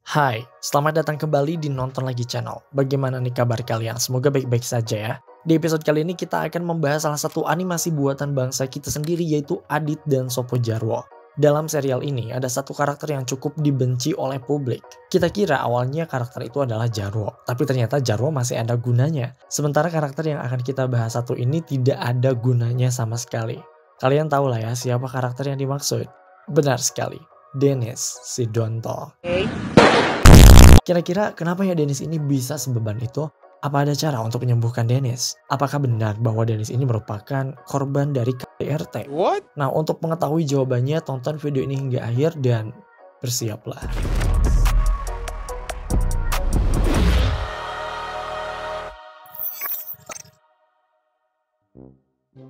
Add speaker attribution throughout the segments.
Speaker 1: Hai, selamat datang kembali di Nonton Lagi Channel. Bagaimana nih kabar kalian? Semoga baik-baik saja ya. Di episode kali ini kita akan membahas salah satu animasi buatan bangsa kita sendiri, yaitu Adit dan Sopo Jarwo. Dalam serial ini ada satu karakter yang cukup dibenci oleh publik. Kita kira awalnya karakter itu adalah Jarwo, tapi ternyata Jarwo masih ada gunanya. Sementara karakter yang akan kita bahas satu ini tidak ada gunanya sama sekali. Kalian tahu lah ya siapa karakter yang dimaksud? Benar sekali, Dennis Sidonto. Kira-kira kenapa ya Dennis ini bisa sebeban itu? Apa ada cara untuk menyembuhkan Dennis? Apakah benar bahwa Dennis ini merupakan korban dari KDRT?
Speaker 2: What?
Speaker 1: Nah, untuk mengetahui jawabannya, tonton video ini hingga akhir dan bersiaplah.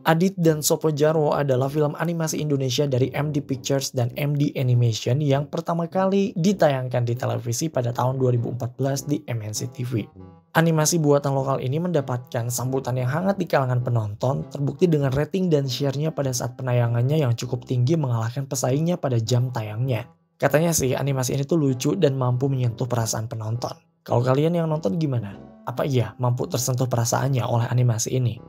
Speaker 1: Adit dan Sopo Jarwo adalah film animasi Indonesia dari MD Pictures dan MD Animation yang pertama kali ditayangkan di televisi pada tahun 2014 di MNC TV. Animasi buatan lokal ini mendapatkan sambutan yang hangat di kalangan penonton, terbukti dengan rating dan share-nya pada saat penayangannya yang cukup tinggi mengalahkan pesaingnya pada jam tayangnya. Katanya sih animasi ini tuh lucu dan mampu menyentuh perasaan penonton. Kalau kalian yang nonton gimana? Apa iya mampu tersentuh perasaannya oleh animasi ini?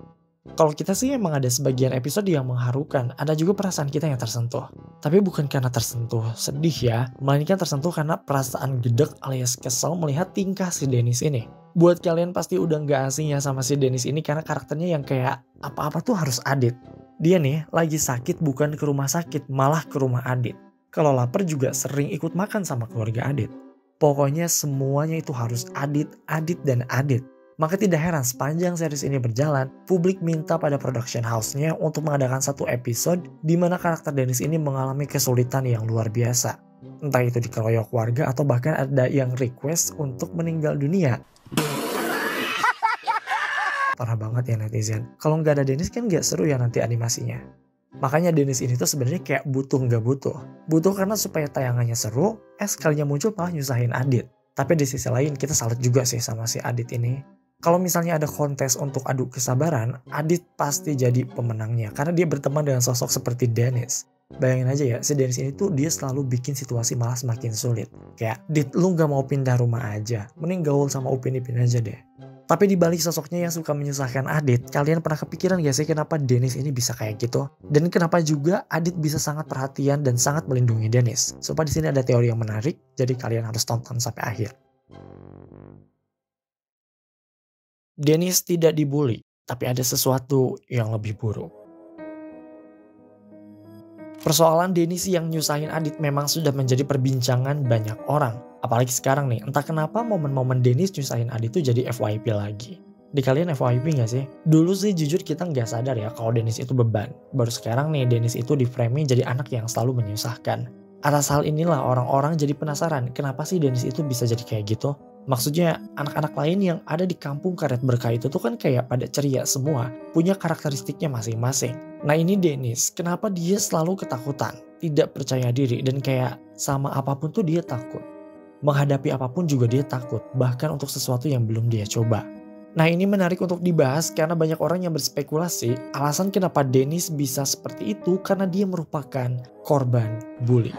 Speaker 1: Kalau kita sih emang ada sebagian episode yang mengharukan, ada juga perasaan kita yang tersentuh. Tapi bukan karena tersentuh sedih ya, melainkan tersentuh karena perasaan gedek alias kesel melihat tingkah si Dennis ini. Buat kalian pasti udah gak asing ya sama si Dennis ini karena karakternya yang kayak apa-apa tuh harus Adit. Dia nih lagi sakit bukan ke rumah sakit, malah ke rumah Adit. Kalau lapar juga sering ikut makan sama keluarga Adit. Pokoknya semuanya itu harus Adit, Adit, dan Adit. Maka tidak heran sepanjang series ini berjalan, publik minta pada production house-nya untuk mengadakan satu episode di mana karakter Dennis ini mengalami kesulitan yang luar biasa. Entah itu dikeroyok warga atau bahkan ada yang request untuk meninggal dunia. Parah banget ya netizen. Kalau nggak ada Dennis kan nggak seru ya nanti animasinya. Makanya Dennis ini tuh sebenarnya kayak butuh nggak butuh. Butuh karena supaya tayangannya seru, sekalinya muncul malah nyusahin Adit. Tapi di sisi lain kita salut juga sih sama si Adit ini. Kalau misalnya ada kontes untuk adu kesabaran, Adit pasti jadi pemenangnya karena dia berteman dengan sosok seperti Dennis. Bayangin aja ya, si Dennis ini tuh dia selalu bikin situasi malah semakin sulit. Kayak, Dit lu gak mau pindah rumah aja, mending gaul sama Upin-Ipin aja deh. Tapi di balik sosoknya yang suka menyusahkan Adit, kalian pernah kepikiran gak sih kenapa Dennis ini bisa kayak gitu? Dan kenapa juga Adit bisa sangat perhatian dan sangat melindungi Dennis? Supaya di sini ada teori yang menarik, jadi kalian harus tonton sampai akhir. Dennis tidak dibully, tapi ada sesuatu yang lebih buruk. Persoalan Dennis yang nyusahin Adit memang sudah menjadi perbincangan banyak orang. Apalagi sekarang nih, entah kenapa momen-momen Dennis nyusahin Adit tuh jadi FYP lagi. Di kalian FYP gak sih? Dulu sih jujur kita gak sadar ya kalau Dennis itu beban. Baru sekarang nih Dennis itu di framing jadi anak yang selalu menyusahkan. Atas hal inilah orang-orang jadi penasaran kenapa sih Dennis itu bisa jadi kayak gitu. Maksudnya anak-anak lain yang ada di kampung karet berkah itu tuh kan kayak pada ceria semua, punya karakteristiknya masing-masing. Nah ini Dennis, kenapa dia selalu ketakutan, tidak percaya diri dan kayak sama apapun tuh dia takut. Menghadapi apapun juga dia takut, bahkan untuk sesuatu yang belum dia coba. Nah ini menarik untuk dibahas karena banyak orang yang berspekulasi alasan kenapa Dennis bisa seperti itu karena dia merupakan korban bully.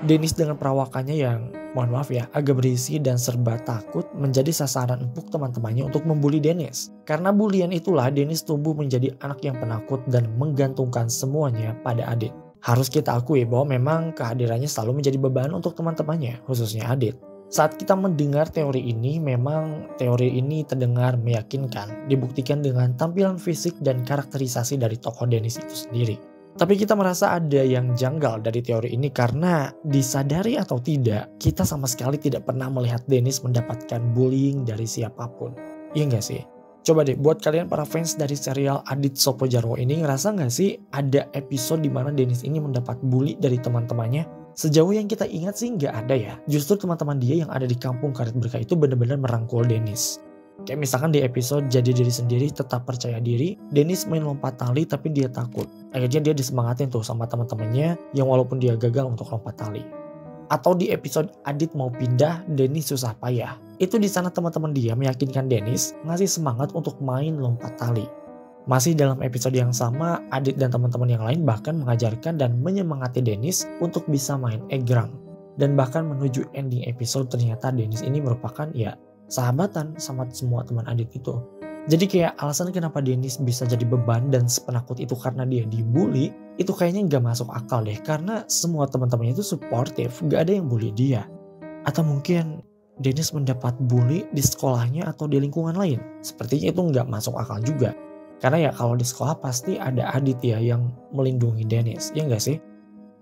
Speaker 1: Dennis dengan perawakannya yang, mohon maaf ya, agak berisi dan serba takut menjadi sasaran empuk teman-temannya untuk membuli Dennis. Karena bulian itulah Dennis tumbuh menjadi anak yang penakut dan menggantungkan semuanya pada Adit. Harus kita akui bahwa memang kehadirannya selalu menjadi beban untuk teman-temannya, khususnya Adit. Saat kita mendengar teori ini, memang teori ini terdengar meyakinkan, dibuktikan dengan tampilan fisik dan karakterisasi dari tokoh Dennis itu sendiri. Tapi kita merasa ada yang janggal dari teori ini karena disadari atau tidak, kita sama sekali tidak pernah melihat Dennis mendapatkan bullying dari siapapun. Iya gak sih? Coba deh buat kalian para fans dari serial Adit Sopo Jarwo ini ngerasa gak sih ada episode dimana Dennis ini mendapat bully dari teman-temannya? Sejauh yang kita ingat sih gak ada ya. Justru teman-teman dia yang ada di kampung karet berkah itu benar-benar merangkul Dennis. Kayak misalkan di episode Jadi Diri Sendiri Tetap Percaya Diri, Dennis main lompat tali tapi dia takut. Akhirnya dia disemangatin tuh sama teman-temannya yang walaupun dia gagal untuk lompat tali. Atau di episode Adit mau pindah, Dennis susah payah. Itu di sana teman-teman dia meyakinkan Dennis ngasih semangat untuk main lompat tali. Masih dalam episode yang sama, Adit dan teman-teman yang lain bahkan mengajarkan dan menyemangati Dennis untuk bisa main egrang. Dan bahkan menuju ending episode ternyata Dennis ini merupakan ya sahabatan sama semua teman Adit itu. Jadi kayak alasan kenapa Dennis bisa jadi beban dan sepenakut itu karena dia dibully, itu kayaknya nggak masuk akal deh. Karena semua teman-temannya itu suportif, nggak ada yang bully dia. Atau mungkin Dennis mendapat bully di sekolahnya atau di lingkungan lain. Sepertinya itu nggak masuk akal juga. Karena ya kalau di sekolah pasti ada Adit ya yang melindungi Dennis, ya nggak sih?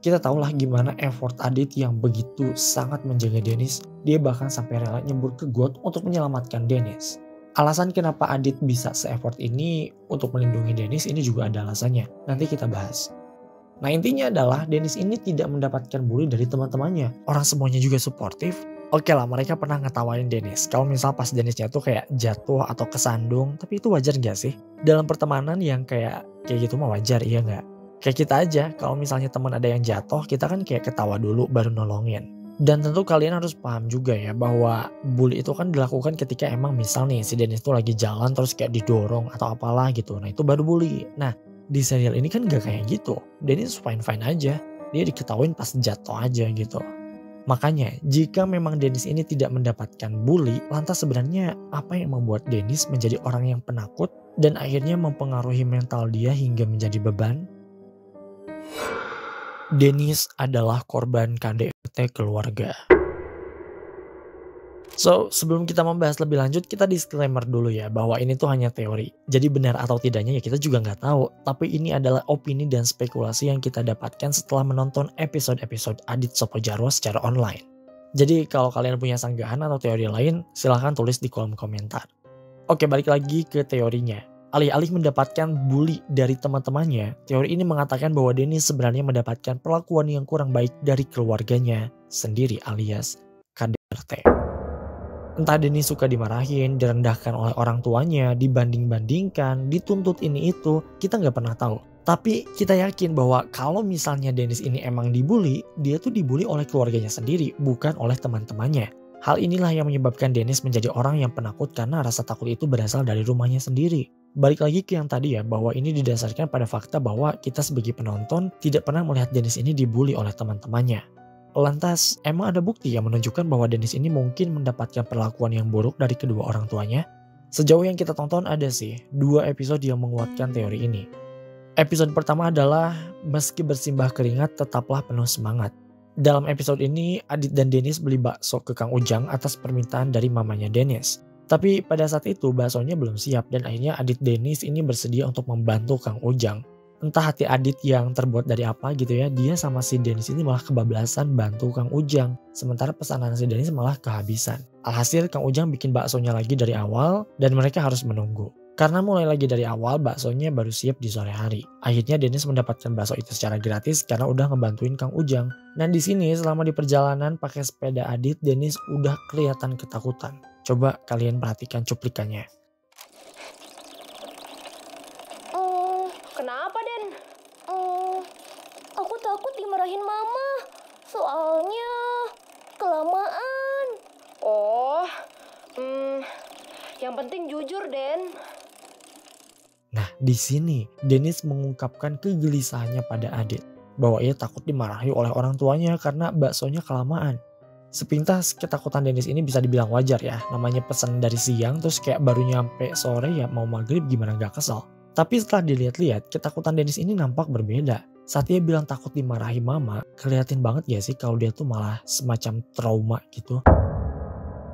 Speaker 1: Kita tahulah gimana effort Adit yang begitu sangat menjaga Dennis. Dia bahkan sampai rela nyebur ke got untuk menyelamatkan Dennis. Alasan kenapa Adit bisa se-effort ini untuk melindungi Dennis ini juga ada alasannya. Nanti kita bahas. Nah intinya adalah Dennis ini tidak mendapatkan bully dari teman-temannya. Orang semuanya juga suportif. Oke lah, mereka pernah ngetawain Dennis. Kalau misal pas Dennisnya tuh kayak jatuh atau kesandung, tapi itu wajar gak sih? Dalam pertemanan yang kayak gitu mah wajar, iya gak? Kayak kita aja, kalau misalnya teman ada yang jatuh, kita kan kayak ketawa dulu baru nolongin. Dan tentu kalian harus paham juga ya bahwa bully itu kan dilakukan ketika emang misal nih si Dennis tuh lagi jalan terus kayak didorong atau apalah gitu. Nah itu baru bully. Nah di serial ini kan gak kayak gitu. Dennis fine-fine aja. Dia diketawain pas jatuh aja gitu. Makanya jika memang Dennis ini tidak mendapatkan bully, lantas sebenarnya apa yang membuat Dennis menjadi orang yang penakut dan akhirnya mempengaruhi mental dia hingga menjadi beban? Dennis adalah korban KDRT keluarga. So, sebelum kita membahas lebih lanjut, kita disclaimer dulu ya bahwa ini tuh hanya teori. Jadi benar atau tidaknya ya kita juga nggak tahu. Tapi ini adalah opini dan spekulasi yang kita dapatkan setelah menonton episode-episode Adit Sopojarwo secara online. Jadi kalau kalian punya sanggahan atau teori lain, silahkan tulis di kolom komentar. Oke, balik lagi ke teorinya. Alih-alih mendapatkan bully dari teman-temannya, teori ini mengatakan bahwa Dennis sebenarnya mendapatkan perlakuan yang kurang baik dari keluarganya sendiri alias KDRT. Entah Dennis suka dimarahin, direndahkan oleh orang tuanya, dibanding-bandingkan, dituntut ini itu, kita nggak pernah tahu. Tapi kita yakin bahwa kalau misalnya Dennis ini emang dibully, dia tuh dibully oleh keluarganya sendiri, bukan oleh teman-temannya. Hal inilah yang menyebabkan Dennis menjadi orang yang penakut karena rasa takut itu berasal dari rumahnya sendiri. Balik lagi ke yang tadi ya, bahwa ini didasarkan pada fakta bahwa kita sebagai penonton tidak pernah melihat Dennis ini dibully oleh teman-temannya. Lantas, emang ada bukti yang menunjukkan bahwa Dennis ini mungkin mendapatkan perlakuan yang buruk dari kedua orang tuanya? Sejauh yang kita tonton ada sih 2 episode yang menguatkan teori ini. Episode pertama adalah meski bersimbah keringat tetaplah penuh semangat. Dalam episode ini, Adit dan Dennis beli bakso ke Kang Ujang atas permintaan dari mamanya Dennis. Tapi pada saat itu baksonya belum siap dan akhirnya Adit Dennis ini bersedia untuk membantu Kang Ujang. Entah hati Adit yang terbuat dari apa gitu ya, dia sama si Dennis ini malah kebablasan bantu Kang Ujang. Sementara pesanan si Dennis malah kehabisan. Alhasil Kang Ujang bikin baksonya lagi dari awal dan mereka harus menunggu. Karena mulai lagi dari awal baksonya baru siap di sore hari. Akhirnya Dennis mendapatkan bakso itu secara gratis karena udah ngebantuin Kang Ujang. Dan di sini selama di perjalanan pakai sepeda Adit, Dennis udah kelihatan ketakutan. Coba kalian perhatikan cuplikannya.
Speaker 2: Kenapa, Den? Aku takut dimarahin Mama. Soalnya kelamaan. Oh, yang penting jujur, Den.
Speaker 1: Nah, di sini Dennis mengungkapkan kegelisahannya pada Adit bahwa ia takut dimarahi oleh orang tuanya karena baksonya kelamaan. Sepintas ketakutan Dennis ini bisa dibilang wajar ya. Namanya pesan dari siang terus kayak baru nyampe sore ya mau maghrib gimana gak kesel. Tapi setelah dilihat-lihat ketakutan Dennis ini nampak berbeda. Saat dia bilang takut dimarahi mama, kelihatan banget ya sih kalau dia tuh malah semacam trauma gitu.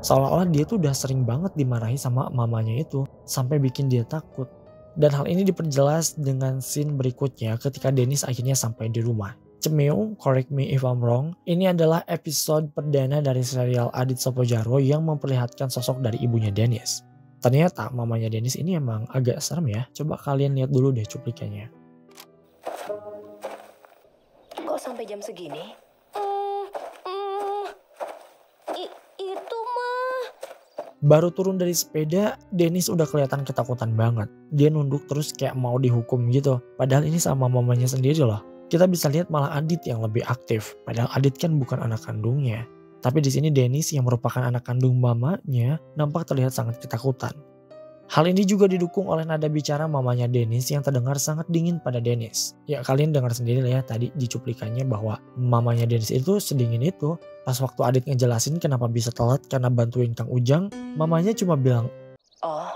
Speaker 1: Seolah-olah dia tuh udah sering banget dimarahi sama mamanya itu sampai bikin dia takut. Dan hal ini diperjelas dengan scene berikutnya ketika Dennis akhirnya sampai di rumah. Cemeo, correct me if I'm wrong, ini adalah episode perdana dari serial Adit Sopojarwo yang memperlihatkan sosok dari ibunya Dennis. Ternyata mamanya Dennis ini emang agak serem ya. Coba kalian lihat dulu deh cuplikannya.
Speaker 2: Kok sampai jam segini? Itu mah.
Speaker 1: Baru turun dari sepeda, Dennis udah kelihatan ketakutan banget. Dia nunduk terus kayak mau dihukum gitu. Padahal ini sama mamanya sendiri loh. Kita bisa lihat malah Adit yang lebih aktif. Padahal Adit kan bukan anak kandungnya. Tapi di sini Dennis yang merupakan anak kandung mamanya nampak terlihat sangat ketakutan. Hal ini juga didukung oleh nada bicara mamanya Dennis yang terdengar sangat dingin pada Dennis. Ya kalian dengar sendiri lah ya tadi di cuplikannya bahwa mamanya Dennis itu sedingin itu. Pas waktu Adit ngejelasin kenapa bisa telat karena bantuin Kang Ujang, mamanya cuma bilang,
Speaker 2: Oh,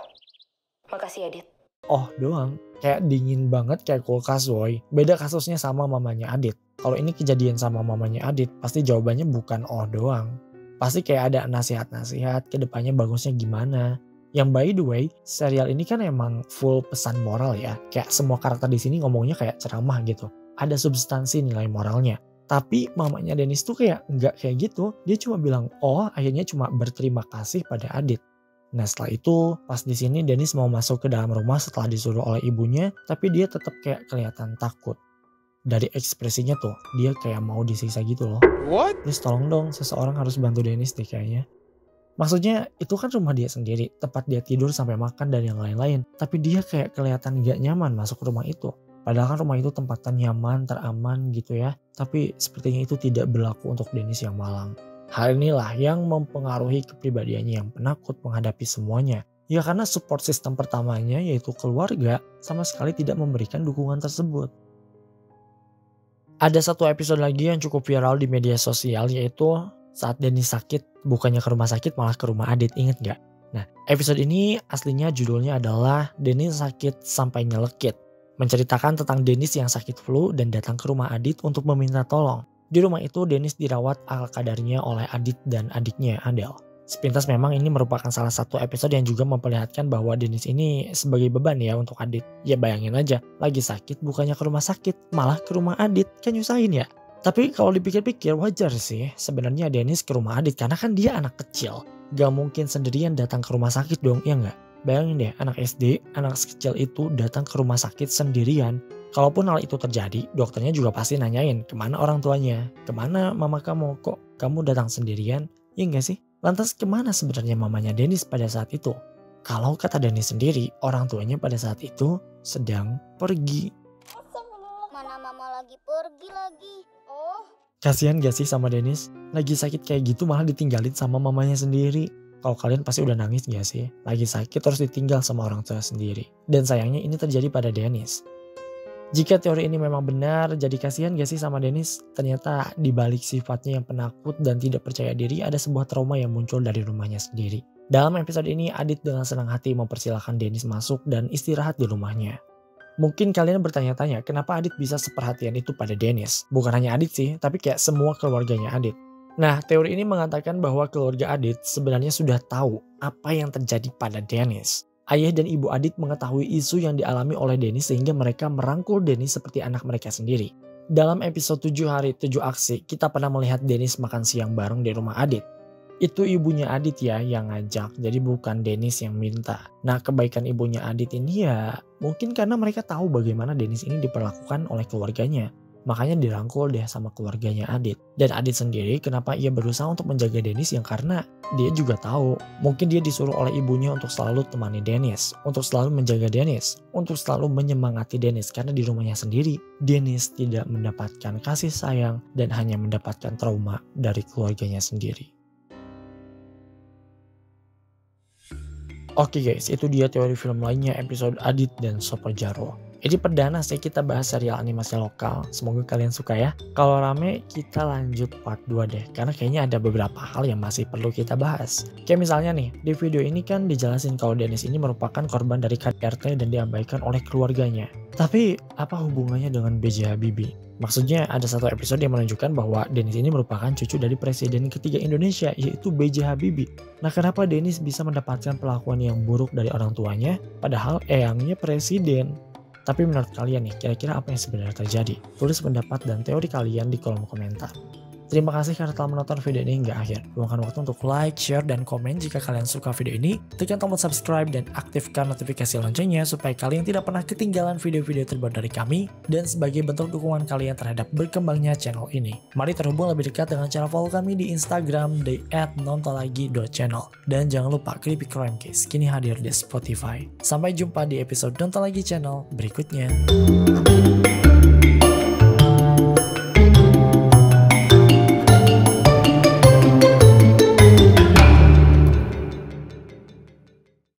Speaker 2: makasih Adit.
Speaker 1: oh doang. Kayak dingin banget kayak kulkas woy. Beda kasusnya sama mamanya Adit. Kalau ini kejadian sama mamanya Adit, pasti jawabannya bukan oh doang. Pasti kayak ada nasihat-nasihat ke depannya bagusnya gimana. Yang by the way, serial ini kan emang full pesan moral ya. Kayak semua karakter di sini ngomongnya kayak ceramah gitu. Ada substansi nilai moralnya. Tapi mamanya Dennis tuh kayak nggak kayak gitu. Dia cuma bilang, oh akhirnya cuma berterima kasih pada Adit. Nah setelah itu, pas di sini Dennis mau masuk ke dalam rumah setelah disuruh oleh ibunya, tapi dia tetap kayak kelihatan takut. Dari ekspresinya tuh, dia kayak mau disiksa gitu loh.
Speaker 3: What?
Speaker 1: Please tolong dong, seseorang harus bantu Dennis deh kayaknya. Maksudnya itu kan rumah dia sendiri, tempat dia tidur sampai makan dan yang lain-lain. Tapi dia kayak kelihatan gak nyaman masuk ke rumah itu. Padahal kan rumah itu tempatan nyaman, teraman gitu ya. Tapi sepertinya itu tidak berlaku untuk Dennis yang malang. Hal inilah yang mempengaruhi kepribadiannya yang penakut menghadapi semuanya. Ya karena support system pertamanya yaitu keluarga sama sekali tidak memberikan dukungan tersebut. Ada satu episode lagi yang cukup viral di media sosial yaitu saat Dennis sakit, bukannya ke rumah sakit malah ke rumah Adit, inget gak? Nah, episode ini aslinya judulnya adalah Dennis sakit sampai nyelekit. Menceritakan tentang Dennis yang sakit flu dan datang ke rumah Adit untuk meminta tolong. Di rumah itu Dennis dirawat ala kadarnya oleh Adit dan adiknya Adele. Sepintas memang ini merupakan salah satu episode yang juga memperlihatkan bahwa Dennis ini sebagai beban ya untuk Adit. Ya bayangin aja, lagi sakit bukannya ke rumah sakit, malah ke rumah Adit, kan nyusahin ya. Tapi kalau dipikir-pikir wajar sih sebenarnya Dennis ke rumah Adit karena kan dia anak kecil. Gak mungkin sendirian datang ke rumah sakit dong, ya nggak? Bayangin deh anak SD, anak kecil itu datang ke rumah sakit sendirian. Kalaupun hal itu terjadi, dokternya juga pasti nanyain kemana orang tuanya, kemana mama kamu, kok kamu datang sendirian, ya nggak sih? Lantas kemana sebenarnya mamanya Dennis pada saat itu? Kalau kata Dennis sendiri, orang tuanya pada saat itu sedang pergi.
Speaker 4: Mana mama lagi pergi lagi? Oh.
Speaker 1: Kasian gak sih sama Dennis? Lagi sakit kayak gitu malah ditinggalin sama mamanya sendiri. Kalau kalian pasti udah nangis gak sih? Lagi sakit terus ditinggal sama orang tua sendiri. Dan sayangnya ini terjadi pada Dennis. Jika teori ini memang benar, jadi kasihan gak sih sama Dennis? Ternyata dibalik sifatnya yang penakut dan tidak percaya diri ada sebuah trauma yang muncul dari rumahnya sendiri. Dalam episode ini Adit dengan senang hati mempersilahkan Dennis masuk dan istirahat di rumahnya. Mungkin kalian bertanya-tanya kenapa Adit bisa seperhatian itu pada Dennis. Bukan hanya Adit sih, tapi kayak semua keluarganya Adit. Nah, teori ini mengatakan bahwa keluarga Adit sebenarnya sudah tahu apa yang terjadi pada Dennis. Ayah dan ibu Adit mengetahui isu yang dialami oleh Dennis sehingga mereka merangkul Dennis seperti anak mereka sendiri. Dalam episode 7 hari 7 aksi, kita pernah melihat Dennis makan siang bareng di rumah Adit. Itu ibunya Adit ya yang ngajak, jadi bukan Dennis yang minta. Nah, kebaikan ibunya Adit ini ya mungkin karena mereka tahu bagaimana Dennis ini diperlakukan oleh keluarganya. Makanya dirangkul deh sama keluarganya Adit. Dan Adit sendiri kenapa ia berusaha untuk menjaga Dennis yang karena dia juga tahu. Mungkin dia disuruh oleh ibunya untuk selalu temani Dennis. Untuk selalu menjaga Dennis. Untuk selalu menyemangati Dennis. Karena di rumahnya sendiri Dennis tidak mendapatkan kasih sayang dan hanya mendapatkan trauma dari keluarganya sendiri. Oke guys, itu dia teori film lainnya episode Adit dan Sopo Jarwo. Jadi perdana sih kita bahas serial animasi lokal. Semoga kalian suka ya. Kalau rame kita lanjut part 2 deh. Karena kayaknya ada beberapa hal yang masih perlu kita bahas. Kayak misalnya nih, di video ini kan dijelasin kalau Dennis ini merupakan korban dari KDRT dan diabaikan oleh keluarganya. Tapi apa hubungannya dengan B.J. Habibie? Maksudnya ada satu episode yang menunjukkan bahwa Dennis ini merupakan cucu dari presiden ketiga Indonesia yaitu B.J. Habibie. Nah kenapa Dennis bisa mendapatkan perlakuan yang buruk dari orang tuanya padahal eyangnya presiden? Tapi menurut kalian nih, kira-kira apa yang sebenarnya terjadi? Tulis pendapat dan teori kalian di kolom komentar. Terima kasih karena telah menonton video ini hingga akhir. Luangkan waktu untuk like, share, dan komen jika kalian suka video ini. Tekan tombol subscribe dan aktifkan notifikasi loncengnya supaya kalian tidak pernah ketinggalan video-video terbaru dari kami. Dan sebagai bentuk dukungan kalian terhadap berkembangnya channel ini, mari terhubung lebih dekat dengan cara follow kami di Instagram di @nontonlagi.channel. Dan jangan lupa Creepy Crime Case kini hadir di Spotify. Sampai jumpa di episode Nonton Lagi Channel berikutnya.